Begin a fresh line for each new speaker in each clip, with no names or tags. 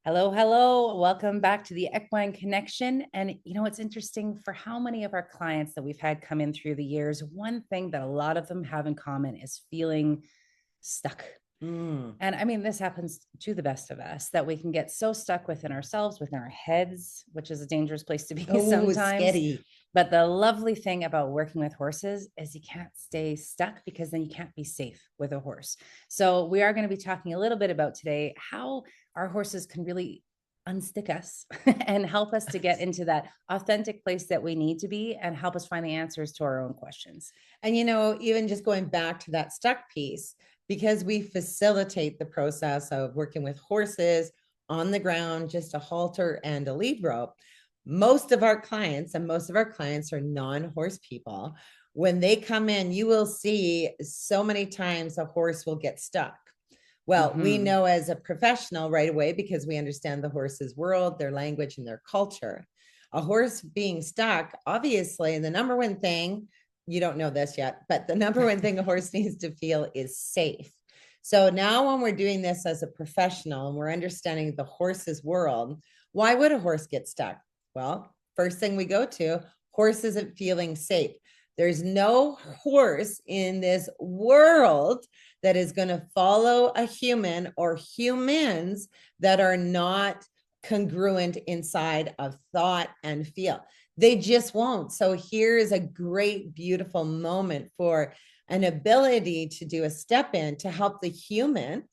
Hello, hello. Welcome back to the Equine Connection. And it's interesting for how many of our clients that we've had come in through the years, one thing that a lot of them have in common is feeling stuck. And I mean, this happens to the best of us that we can get so stuck within ourselves, within our heads, which is a dangerous place to be
Oh, it's
sometimes.
sketchy.
But the lovely thing about working with horses is you can't stay stuck because then you can't be safe with a horse. So we are going to be talking a little bit about today how our horses can really unstick us and help us to get into that authentic place that we need to be and help us find the answers to our own questions.
And, even just going back to that stuck piece, because we facilitate the process of working with horses on the ground, just a halter and a lead rope. Most of our clients are non-horse people. When they come in, you will see so many times a horse will get stuck. Well, we know as a professional right away because we understand the horse's world, their language, and their culture. A horse being stuck, obviously, and the number one thing, you don't know this yet, but the number one thing a horse needs to feel is safe. So now when we're doing this as a professional and we're understanding the horse's world, why would a horse get stuck? Well, first thing we go to, horse isn't feeling safe. There's no horse in this world that is going to follow a human or humans that are not congruent inside of thought and feel. They just won't. So here's a great, beautiful moment for an ability to do a step in to help the human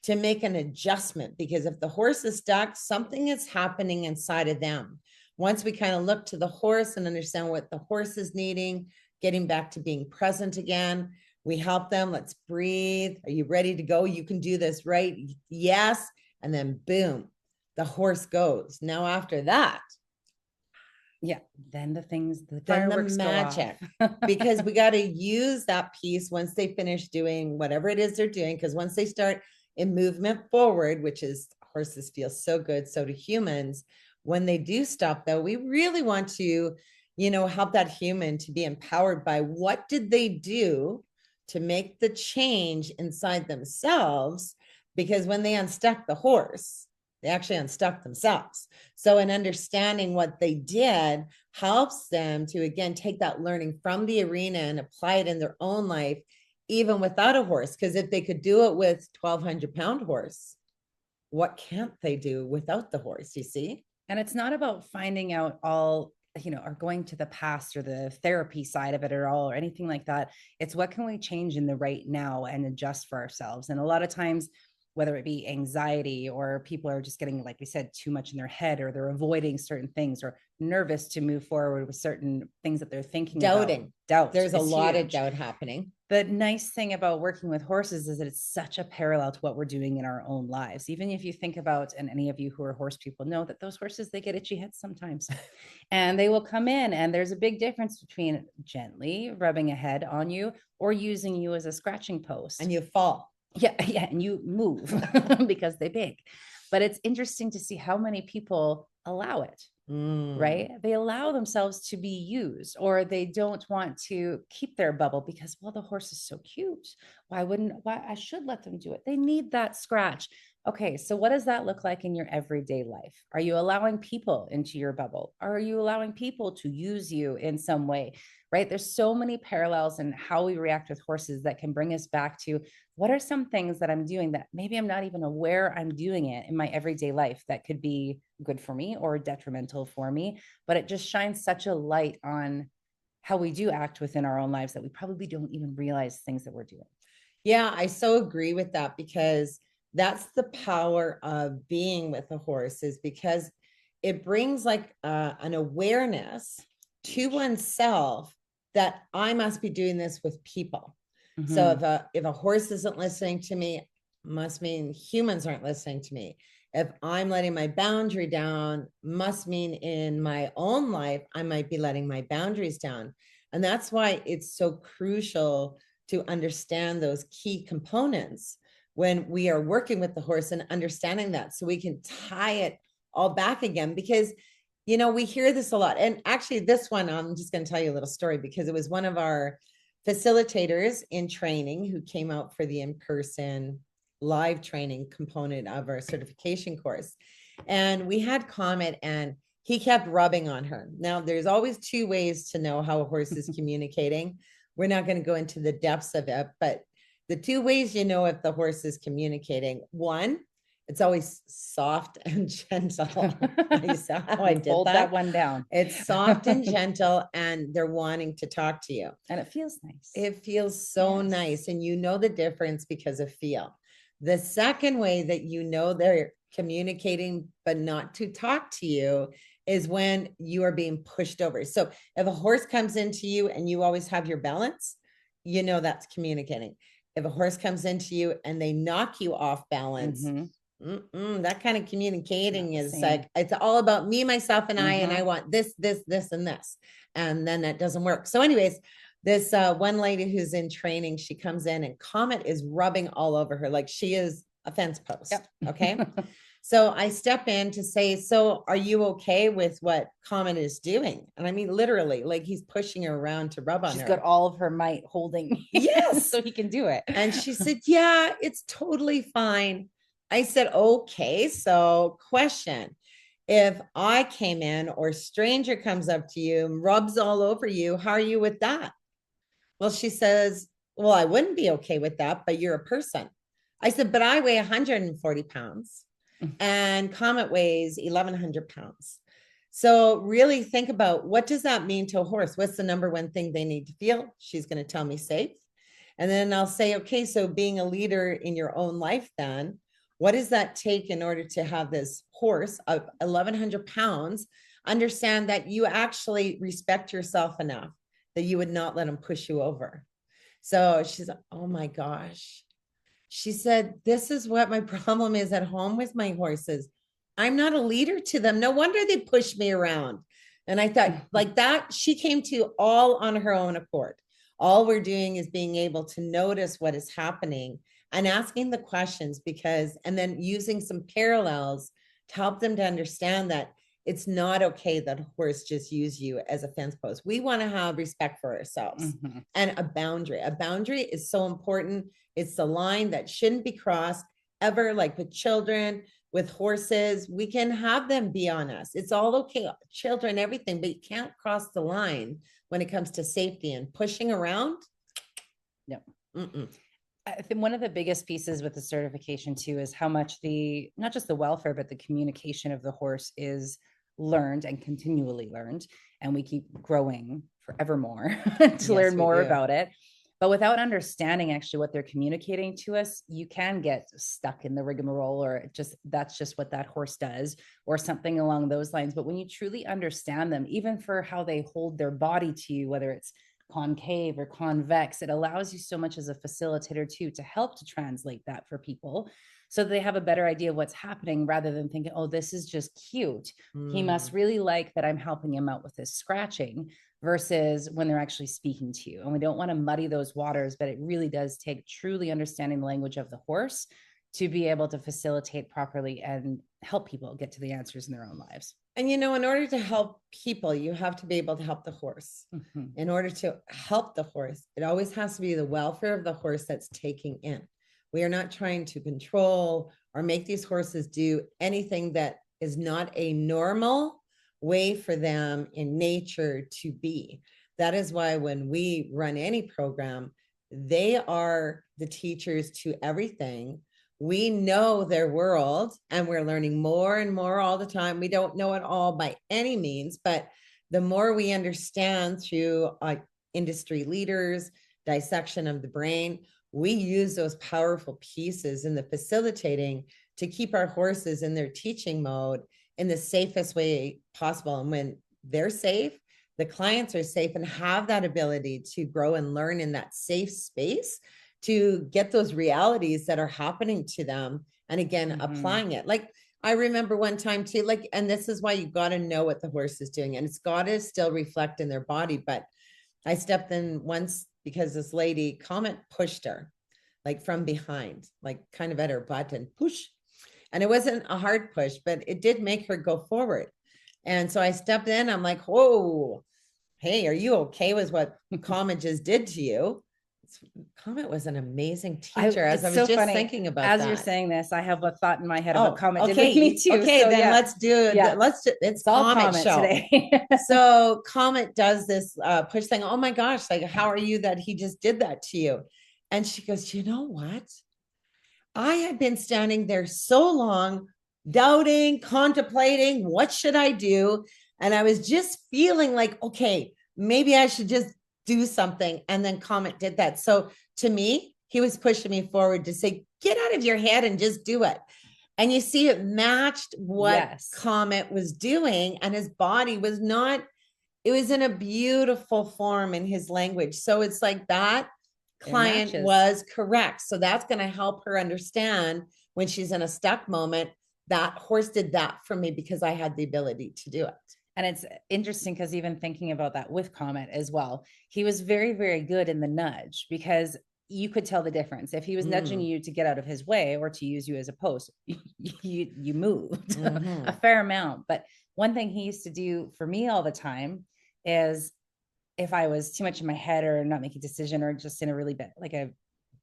to make an adjustment. Because if the horse is stuck, something is happening inside of them. Once we kind of look to the horse and understand what the horse is needing, getting back to being present again, we help them. Let's breathe. Are you ready to go? You can do this, right? Yes. And then boom, the horse goes. Now, after that,
then the
fireworks magic go off. Because we got to use that piece once they finish doing whatever it is they're doing. Because once they start in movement forward, which is horses feel so good, so do humans. When they do stop, though, we really want to, help that human to be empowered by what did they do to make the change inside themselves. Because when they unstuck the horse, they actually unstuck themselves. So in understanding what they did helps them to, again, take that learning from the arena and apply it in their own life, even without a horse. Because if they could do it with 1,200-pound horse, what can't they do without the horse, you see?
And it's not about finding out all, or going to the past or the therapy side of it at all or anything like that. It's what can we change in the right now and adjust for ourselves. And a lot of times, whether it be anxiety or people are just getting, like we said, too much in their head, or they're avoiding certain things or nervous to move forward with certain things that they're thinking
Doubting.
about. Doubt.
There's a lot of doubt happening.
The nice thing about working with horses is that it's such a parallel to what we're doing in our own lives. Even if you think about, and any of you who are horse people know that those horses, they get itchy heads sometimes and they will come in, and there's a big difference between gently rubbing a head on you or using you as a scratching post.
And you fall.
Yeah. And you move because they big. But it's interesting to see how many people allow it. Right? They allow themselves to be used, or they don't want to keep their bubble because, well, the horse is so cute. Why I should let them do it. They need that scratch. Okay. So what does that look like in your everyday life? Are you allowing people into your bubble? Are you allowing people to use you in some way? Right? There's so many parallels in how we react with horses that can bring us back to what are some things that I'm doing that maybe I'm not even aware I'm doing it in my everyday life that could be good for me or detrimental for me, but it just shines such a light on how we do act within our own lives that we probably don't even realize things that we're doing.
Yeah, I so agree with that, because that's the power of being with a horse, is because it brings like an awareness to oneself that I must be doing this with people. So if a horse isn't listening to me, must mean humans aren't listening to me. If I'm letting my boundary down, must mean in my own life, I might be letting my boundaries down. And that's why it's so crucial to understand those key components when we are working with the horse and understanding that, so we can tie it all back again. Because we hear this a lot. And actually this one, I'm just going to tell you a little story, because it was one of our facilitators in training who came out for the in-person live training component of our certification course. And we had Comet, and he kept rubbing on her. Now, there's always two ways to know how a horse is communicating. We're not going to go into the depths of it, but the two ways you know if the horse is communicating: one, it's always soft and gentle. You saw how I did
Hold
that?
that one down.
It's soft and gentle, and they're wanting to talk to you.
And it feels nice.
It feels so
Yes.
nice, and you know the difference because of feel. The second way that you know they're communicating but not to talk to you is when you are being pushed over. So if a horse comes into you and you always have your balance, you know that's communicating. If a horse comes into you and they knock you off balance, that kind of communicating is
same.
like, it's all about me, myself, and I want this, this, this, and this. And then that doesn't work. So anyways, this one lady who's in training, she comes in and Comet is rubbing all over her like she is a fence post.
Yep.
Okay. So I step in to say, so are you okay with what Comet is doing? And I mean, literally, like he's pushing her around to rub on her.
She's got all of her might holding.
Yes.
So he can do it.
And she said, yeah, it's totally fine. I said, okay, so question. If I came in or a stranger comes up to you and rubs all over you, how are you with that? Well, she says, well, I wouldn't be okay with that, but you're a person. I said, but I weigh 140 pounds and Comet weighs 1,100 pounds. So really think about, what does that mean to a horse? What's the number one thing they need to feel? She's going to tell me safe. And then I'll say, okay, so being a leader in your own life, then what does that take in order to have this horse of 1,100 pounds understand that you actually respect yourself enough that you would not let him push you over? So she's like, oh my gosh. She said, this is what my problem is at home with my horses. I'm not a leader to them. No wonder they push me around. And I thought, like that, she came to all on her own accord. All we're doing is being able to notice what is happening and asking the questions, because, and then using some parallels to help them to understand that it's not okay that a horse just use you as a fence post. We want to have respect for ourselves and a boundary. A boundary is so important. It's the line that shouldn't be crossed ever, like with children, with horses. We can have them be on us. It's all okay, children, everything, but you can't cross the line when it comes to safety and pushing around.
Yep. I think one of the biggest pieces with the certification too is how much not just the welfare, but the communication of the horse is learned and continually learned. And we keep growing forevermore to learn more about it. But without understanding actually what they're communicating to us, you can get stuck in the rigmarole, or that's just what that horse does, or something along those lines. But when you truly understand them, even for how they hold their body to you, whether it's concave or convex, it allows you so much as a facilitator too, to help to translate that for people so that they have a better idea of what's happening, rather than thinking, oh, this is just cute. He must really like that I'm helping him out with this scratching, versus when they're actually speaking to you. And we don't want to muddy those waters, but it really does take truly understanding the language of the horse to be able to facilitate properly and help people get to the answers in their own lives.
And, you know, in order to help people, you have to be able to help the horse. In order to help the horse, it always has to be the welfare of the horse that's taking in. We are not trying to control or make these horses do anything that is not a normal way for them in nature to be. That is why when we run any program, they are the teachers to everything. We know their world and we're learning more and more all the time. We don't know it all by any means, but the more we understand through industry leaders, dissection of the brain, we use those powerful pieces in the facilitating to keep our horses in their teaching mode in the safest way possible. And when they're safe, the clients are safe and have that ability to grow and learn in that safe space to get those realities that are happening to them. And again, applying it. Like I remember one time too, like, and this is why you got to know what the horse is doing, and it's got to still reflect in their body. But I stepped in once because this lady, Comet, pushed her like from behind, like kind of at her butt and push. And it wasn't a hard push, but it did make her go forward. And so I stepped in, I'm like, whoa, hey, are you okay with what Comet just did to you? Comet was an amazing teacher. As I
it's
was
so
just
funny.
thinking about
As
that.
you're saying this, I have a thought in my head of what Comet did
okay.
with me too.
Okay,
So,
then
yeah.
let's do
Yeah.
it's
all
Comet
Comet
show
today.
So Comet does this push thing. Oh my gosh, like, how are you that he just did that to you? And she goes, you know what? I had been standing there so long, doubting, contemplating, what should I do? And I was just feeling like, okay, maybe I should just do something. And then Comet did that. So to me, he was pushing me forward to say, get out of your head and just do it. And you see, it matched what Comet was doing, and his body was not, it was in a beautiful form in his language. So it's like that client was correct. So that's going to help her understand when she's in a stuck moment, that horse did that for me because I had the ability to do it.
And it's interesting because even thinking about that with Comet as well, he was very, very good in the nudge, because you could tell the difference. If he was nudging you to get out of his way or to use you as a post, you moved a fair amount. But one thing he used to do for me all the time is, if I was too much in my head or not making a decision, or just in a really bad, like a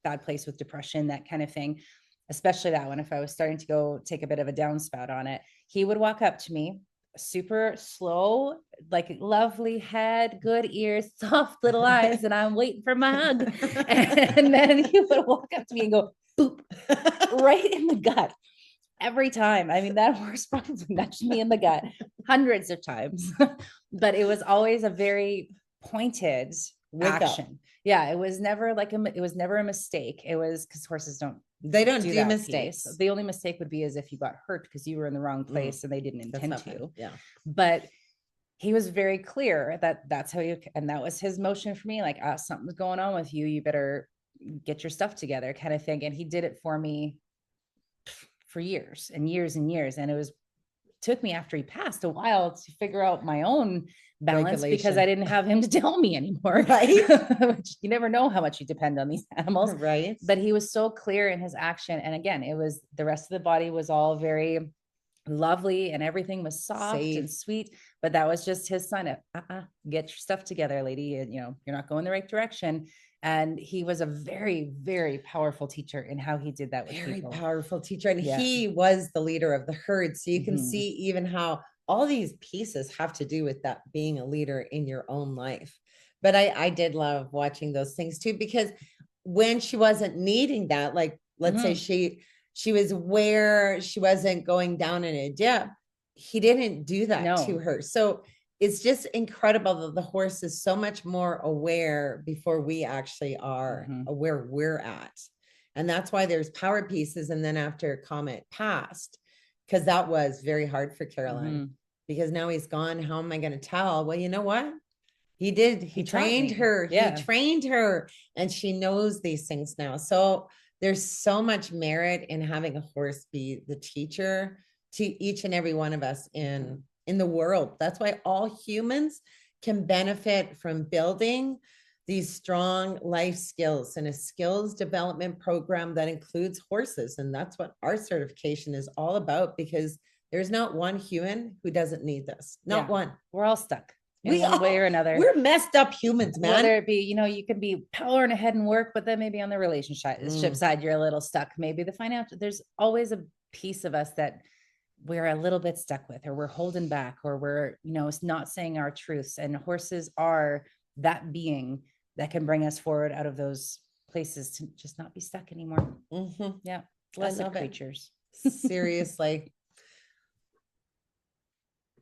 bad place with depression, that kind of thing, especially that one, if I was starting to go take a bit of a downspout on it, he would walk up to me, super slow, like lovely head, good ears, soft little eyes, and I'm waiting for my hug. And then he would walk up to me and go boop right in the gut. Every time. I mean, that horse probably nudged me in the gut hundreds of times, but it was always a very pointed action. Yeah, it was never like it was never a mistake. It was, because horses don't do mistakes. The only mistake would be is if you got hurt because you were in the wrong place and they didn't intend to.
Yeah.
But he was very clear that that's how you, and that was his motion for me, like, something's going on with you, you better get your stuff together, kind of thing. And he did it for me for years and years and years. And it took me, after he passed, a while to figure out my own balance, because I didn't have him to tell me anymore.
Right.
Which you never know how much you depend on these animals.
Right.
But he was so clear in his action. And again, it was, the rest of the body was all very lovely and everything was soft and sweet, but that was just his sign of, get your stuff together, lady. And, you're not going the right direction. And he was a very, very powerful teacher in how he did that with people.
Very powerful teacher. And he was the leader of the herd. So you can see even how all these pieces have to do with that, being a leader in your own life. But I did love watching those things too, because when she wasn't needing that, like, let's say she was where she wasn't going down in a dip, he didn't do that to her. So it's just incredible that the horse is so much more aware before we actually are aware we're at. And that's why there's power pieces. And then after Comet passed, because that was very hard for Caroline, because now he's gone. How am I going to tell? Well, you know what? He did. He trained her. Yeah. He trained her, and she knows these things now. So there's so much merit in having a horse be the teacher to each and every one of us in the world. That's why all humans can benefit from building these strong life skills and a skills development program that includes horses. And that's what our certification is all about, because there's not one human who doesn't need this. Not one.
We're all stuck in one way or another.
We're messed up humans, man.
Whether it be, you can be powering ahead in work, but then maybe on the relationship side, you're a little stuck. Maybe the financial, there's always a piece of us that we're a little bit stuck with, or we're holding back, or we're, not saying our truths. And horses are that being that can bring us forward out of those places to just not be stuck anymore. Yeah. Blessed creatures.
Seriously.